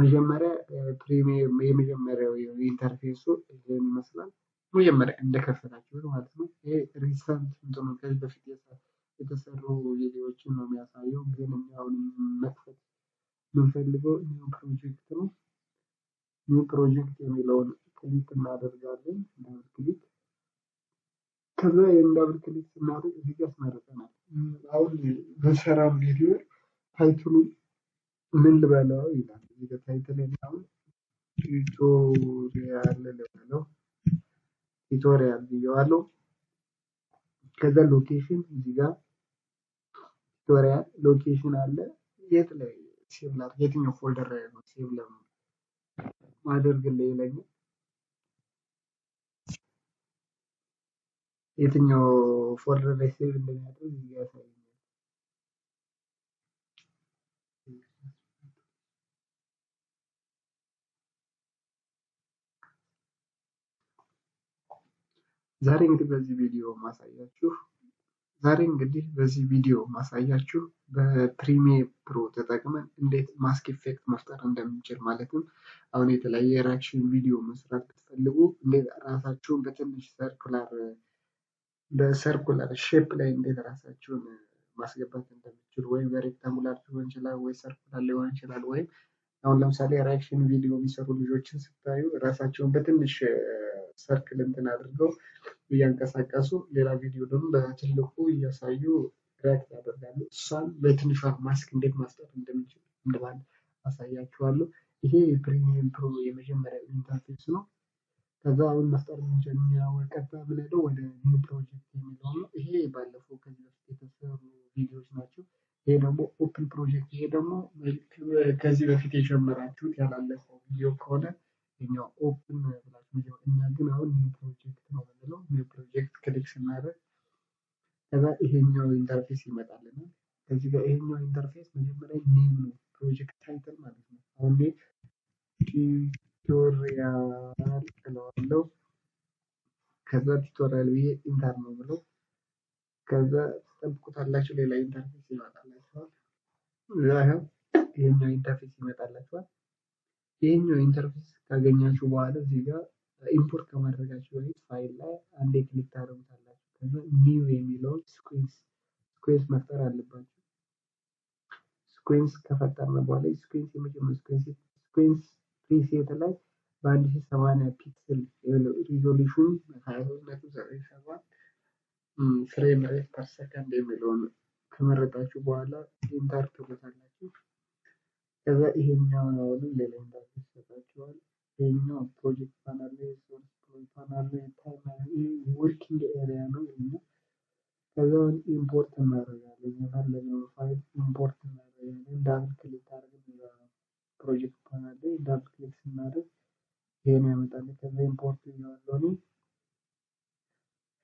መጀመሪያ ፕሪሚየም የመጀመሪያው ኢንተርፌሱ ይሄን ይመስላል። መጀመሪያ እንደከፈታችሁት ማለት ነው። ይሄ ሪሰንት እንትኑ ከዚህ በፊት የተሰሩ ቪዲዮዎችን ነው የሚያሳየው። ግን እኛ አሁን መክፈት የምንፈልገው ኒው ፕሮጀክት ነው። ኒው ፕሮጀክት የሚለውን ክሊክ እናደርጋለን። ዳብል ክሊክ ከዛ የዳብል ክሊክ ስናደርግ እዚህ ጋር ያስመርጠናል። አሁን በሰራም ቪዲዮ ታይትሉ ምን ልበለው ይላል። እዚህ ጋር ታይትል አሁን ቱቶሪያል ልበለው፣ ቱቶሪያል ብየዋለሁ። ከዛ ሎኬሽን እዚህ ጋር ቱቶሪያል ሎኬሽን አለ። የት ላይ ሴቭ ላድርግ፣ የትኛው ፎልደር ላይ ነው ሴቭ ለማድረግልኝ ይለኛል። የትኛው ፎልደር ላይ ሴቭ እንደሚያደርግ እዚህ ጋር ያሳየኛል። ዛሬ እንግዲህ በዚህ ቪዲዮ ማሳያችሁ በፕሪሚየር ፕሮ ተጠቅመን እንዴት ማስክ ኢፌክት መፍጠር እንደምንችል፣ ማለትም አሁን የተለያየ ሪአክሽን ቪዲዮ መስራት ብትፈልጉ እንዴት ራሳችሁን በትንሽ በሰርኩላር ሼፕ ላይ እንዴት ራሳችሁን ማስገባት እንደምትችሉ፣ ወይ በሬክታንጉላር ሊሆን ይችላል፣ ወይ ሰርኩላር ሊሆን ይችላል። ወይም አሁን ለምሳሌ ሪአክሽን ቪዲዮ የሚሰሩ ልጆችን ስታዩ ራሳቸውን በትንሽ ሰርክል እንትን አድርገው እያንቀሳቀሱ ሌላ ቪዲዮ ደግሞ በትልቁ እያሳዩ ሪአክት ያደርጋሉ። እሷን በትንሿ ማስክ እንዴት ማስጠር እንደምንችል እንደባል አሳያችኋለሁ። ይሄ የፕሪሚየም ፕሮ የመጀመሪያ ኢንተርፌስ ነው። ከዛ አሁን መፍጠር የምንጀምረው ቀጥታ የምንሄደው ወደ ኒው ፕሮጀክት የሚለው ነው። ይሄ ባለፈው ከዚህ በፊት የተሰሩ ቪዲዮዎች ናቸው። ይሄ ደግሞ ኦፕን ፕሮጀክት። ይሄ ደግሞ ከዚህ በፊት የጀመራችሁት ያላለፈው ቪዲዮ ከሆነ የኛው ኦፕን ብላችሁ፣ እኛ ግን አሁን ኒው ፕሮጀክት ነው የምንለው። ኒው ፕሮጀክት ክሊክ ስናደርግ ከዛ ይሄኛው ኢንተርፌስ ይመጣልናል። ከዚህ ጋር ይሄኛው ኢንተርፌስ መጀመሪያ ኔም ነው፣ ፕሮጀክት ታይትል ማለት ነው። አሁን ቱቶሪያል እለዋለሁ። ከዛ ቱቶሪያል ብዬ ኢንተር ነው ብለው ከዛ ትጠብቁታላችሁ። ሌላ ኢንተርፌስ ይመጣላችኋል። ይሄኛው ኢንተርፌስ ይመጣላችኋል። ይሄኛው ኢንተርፌስ ካገኛችሁ በኋላ እዚህ ጋር ኢምፖርት ከማድረጋችሁ በፊት ፋይል ላይ አንዴ ክሊክ ታደርጉታላችሁ። ከዛ ኒው የሚለውን ስኩዌንስ መፍጠር አለባችሁ። ስኩዌንስ ከፈጠርን በኋላ የመጀመሪያው ስኩዌንስ ፕሪሴት ላይ በ1080 ፒክስል ሪዞሉሽን 23.97 ፍሬም ሬት ፐር ሰከንድ የሚለውን ከመረጣችሁ በኋላ ኢንተር ትሉታላችሁ። ከዛ ይሄኛውን አሁንም ሌላ ኢንተርፌስ ይሰጣችኋል። ይሄኛው ፕሮጀክት ፓናል ላይ ወርኪንግ ኤሪያ ነው። ከዛ ኢምፖርት እናደርጋለን። የፈለግነው ፋይል ኢምፖርት እናደርጋለን። ዳብል ክሊክ አድርገን ፕሮጀክት ፓናል ላይ ዳብል ክሊክ ስናደርግ ይሄን ያመጣልን። ከዛ ኢምፖርት ይላል።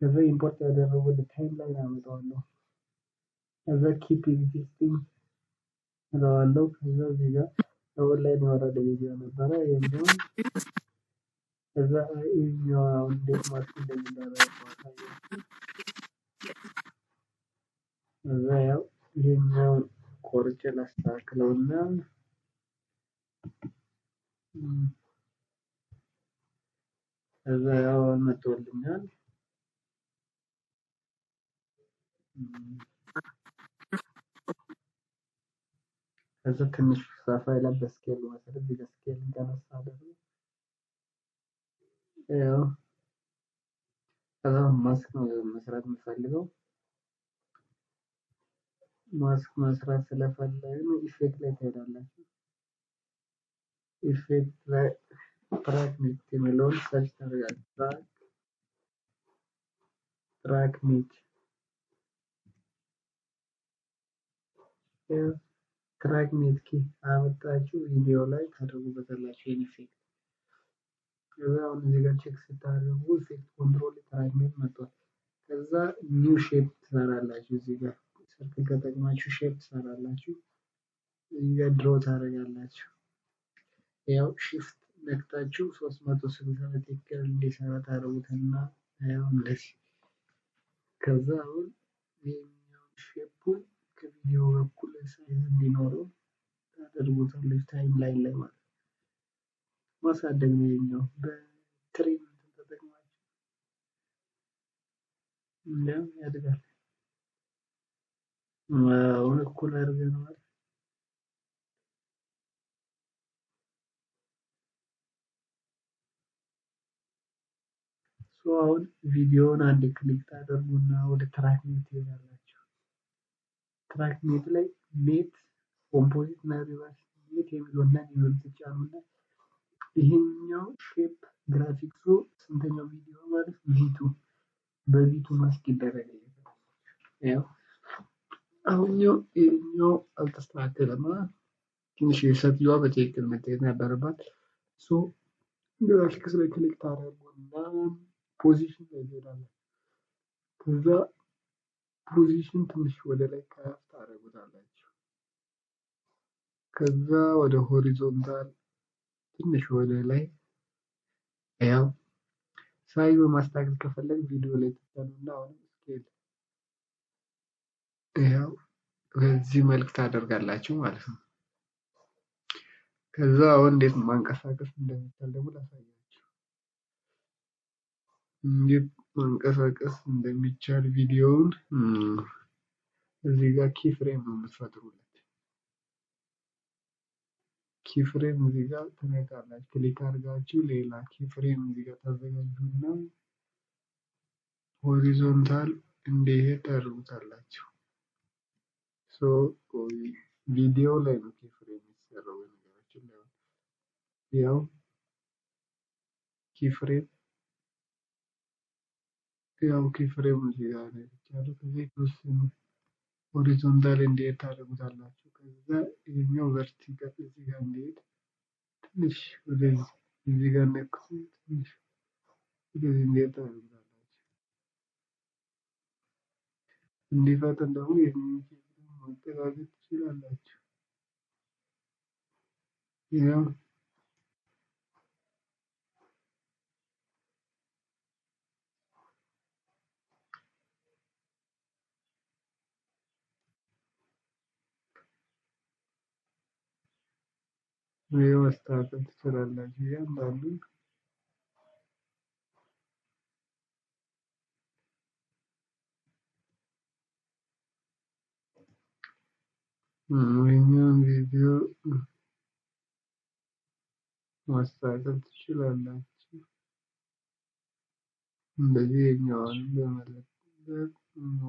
ከዛ ኢምፖርት ያደረጉት ታይም ላይ አመጣዋለሁ። ከዛ ኪፕ ኤግዚስቲንግ እለዋለሁ። ከዛ እዚህ ጋር ኦንላይን የወረደ ቪዲዮ ነበረ የሚሆን። ከዛ ይሄኛው እንዴት ማስክ እንደሚደረግ ማሳያችሁ። ከዛ ያው ይሄኛውን ቆርጬ ላስተካክለውና ከዛ ያው መጥቶልኛል። ከዛ ትንሽ ሰፋ ይላል በስኬል መሰረት እዚህ ጋር ስኬል እንዳነሳ ደግሞ ያው ከዛ ማስክ ነው መስራት የምፈልገው። ማስክ መስራት ስለፈለግን ኢፌክት ላይ ትሄዳላችሁ። ኢፌክት ላይ ትራክ ሚት የሚለውን ሰርች ታደርጋላችሁ። ትራክ ሚት ትራክ ሚት ኪ አመጣችሁ ቪዲዮ ላይ ታደርጉበታላችሁ። ኢፌክት ከዛ አሁን እዚህ ጋር ቼክ ስታደርጉ ኢፌክት ኮንትሮል ትራክ ሚት መጥቷል። ከዛ ኒው ሼፕ ትሰራላችሁ። እዚህ ጋር ሰርክል ተጠቅማችሁ ሼፕ ትሰራላችሁ። እዚህ ጋር ድሮ ታደርጋላችሁ። ያው ሺፍት ነክታችሁ 360 በትክክል እንዲሰራ ታደርጉትና ያው እንደዚህ። ከዛ አሁን ይሄኛው ሼፑን ከቪዲዮ በኩል ሳይዝ እንዲኖረው ታደርጉታላችሁ ታይም ላይን ላይ ማለት ነው። ማሳደግ ነው የኛው በትሬኒንግ ተጠቅማችሁ እንዲያውም ያድጋል። አሁን እኩል አድርገነዋል። አሁን ቪዲዮውን አንድ ክሊክ ታደርጉና ወደ ትራክ ሜት ትሄዳላችሁ። ትራክ ሜት ላይ ሜት ኮምፖዚት እና ሪቨርስ ሜት የሚለውን የሚሉት ትጫኑና ይሄኛው ሼፕ ግራፊክሱ ስንተኛው ቪዲዮ ማለት ቪቱ በቪቱ ማስክ ይደረጋል። ያው ይሄኛው አልተስተካከለም። ትንሽ የሰትዮዋ በትክክል መታየት ነበረባት። ግራፊክስ ላይ ክሊክ ታደርጉና ፖዚሽን ላይ ትሄዳላችሁ። ከዛ ፖዚሽን ትንሽ ወደ ላይ ከፍ ታደርጉታላችሁ። ከዛ ወደ ሆሪዞንታል ትንሽ ወደ ላይ ያው ሳይ በማስተካከል ከፈለግ ቪዲዮ ላይ ተጠኑና አሁን ስኬል ያው በዚህ መልክ ታደርጋላችሁ ማለት ነው። ከዛ አሁን እንዴት ማንቀሳቀስ እንደሚቻል ደግሞ ላሳያችሁ። እንዴት ማንቀሳቀስ እንደሚቻል ቪዲዮውን እዚህ ጋር ኪ ፍሬም ነው የምትፈጥሩለት። ኪ ፍሬም እዚህ ጋር ትነካላችሁ። ክሊክ አድርጋችሁ ሌላ ኪ ፍሬም እዚህ ጋር ታዘጋጁና ሆሪዞንታል እንዲሄድ ታደርጉታላችሁ። ቪዲዮ ላይ ነው ኪ ፍሬም የሚሰራው። በነገራችን ላይ ያው ኪ ፍሬም እዚህ ጋር ነው ያለው። ከዚህ የተወሰኑ ሆሪዞንታል እንዲሄድ ታደርጉታላችሁ። ከዛ ይሄኛው ቨርቲካል እዚህ ጋር እንዲሄድ ትንሽ ወደዚህ እዚህ ጋር ነክሱ ትንሽ ወደዚህ እንዲሄድ ታደርጉታላችሁ። እንዲፈጥን ደግሞ ይሄንን ማጠጋገጥ ትችላላችሁ። ያው ማስተካከል ትችላላችሁ እያንዳንዱን። ይሄኛውን ቪዲዮ ማስተካከል ትችላላችሁ። እንደዚህ የኛውንም በመለጠፍ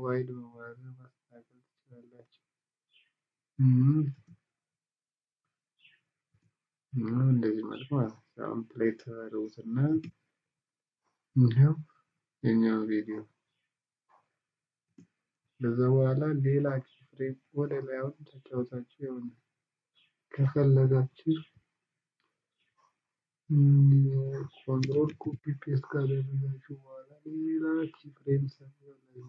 ዋይድ በማድረግ ማስተካከል ትችላላችሁ። እንደዚህ መልኩ ማለት ነው። አሁን ፕሌይ ታደርጉትና ይኸው የኛው ቪዲዮ ከዛ በኋላ ሌላ ፍሬም ወደ ላይ አሁን ተጫውታችሁ የሆነ ከፈለጋችሁ ኮንትሮል ኮፒ ፔስት ካደረጋችሁ በኋላ ሌላ ፍሬም ሰራላችሁ።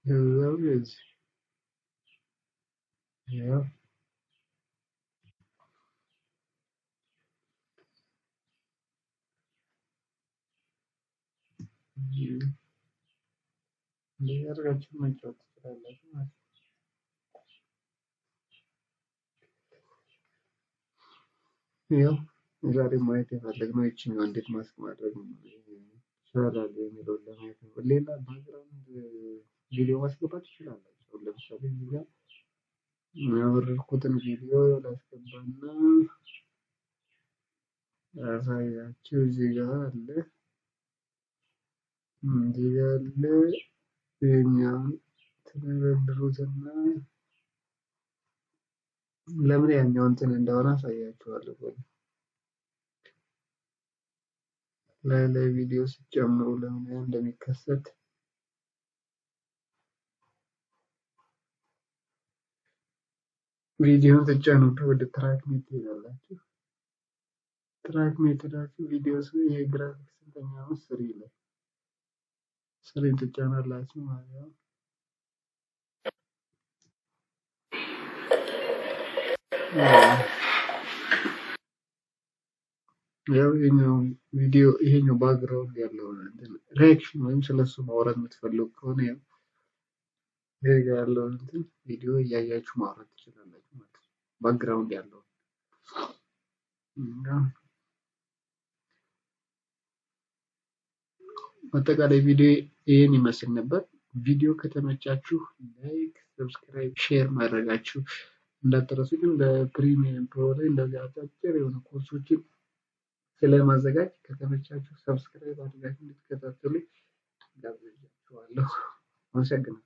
ከዛው የዚህ ያው ሊያደርጋችሁ መጫወት ትችላላችሁ ማለት ነው። ያው ዛሬ ማየት የፈለግነው ይችኛው እንዴት ማስክ ማድረግ ይቻላል የሚለውን ለማየት ነው። ሌላ ባክግራውንድ ቪዲዮ ማስገባት ትችላላችሁ። ለምሳሌ እዚህ ጋር ያወረድኩትን ቪዲዮ ላስገባና ያሳያችሁ። እዚህ ጋር አለ እዚህ ጋር አለ ይሄኛውን ትደረድሩትና ለምን ያኛው እንትን እንደሆነ አሳያችኋለሁ። ላይ ቪዲዮ ሲጨምሩ ለምን እንደሚከሰት ቪዲዮን ተጫኑት። ወደ ትራክ ሜት ትሄዳላችሁ። ትራክ ሜት ሄዳችሁ ቪዲዮ የግራፊክስ ስንተኛ ነው? ስሪ ላይ ስሪን ትጫናላችሁ ማለት ነው። ያው ይሄኛው ባክግራውንድ ያለው ሪያክሽን ወይም ስለሱ ማውራት የምትፈልጉ ከሆነ ያው እዚህ ጋር ያለው ቪዲዮ እያያችሁ ማውራት ትችላላችሁ ማለት ነው። ባክግራውንድ ያለው አጠቃላይ ቪዲዮ ይሄን ይመስል ነበር። ቪዲዮ ከተመቻችሁ ላይክ፣ ሰብስክራይብ፣ ሼር ማድረጋችሁ እንዳትረሱ። ግን በፕሪሚየም ፕሮ ላይ እንደዚህ አጫጭር የሆኑ ኮርሶችን ስለማዘጋጅ ከተመቻችሁ ሰብስክራይብ አድርጋችሁ እንድትከታተሉ ጋብዣችኋለሁ። አመሰግናለሁ።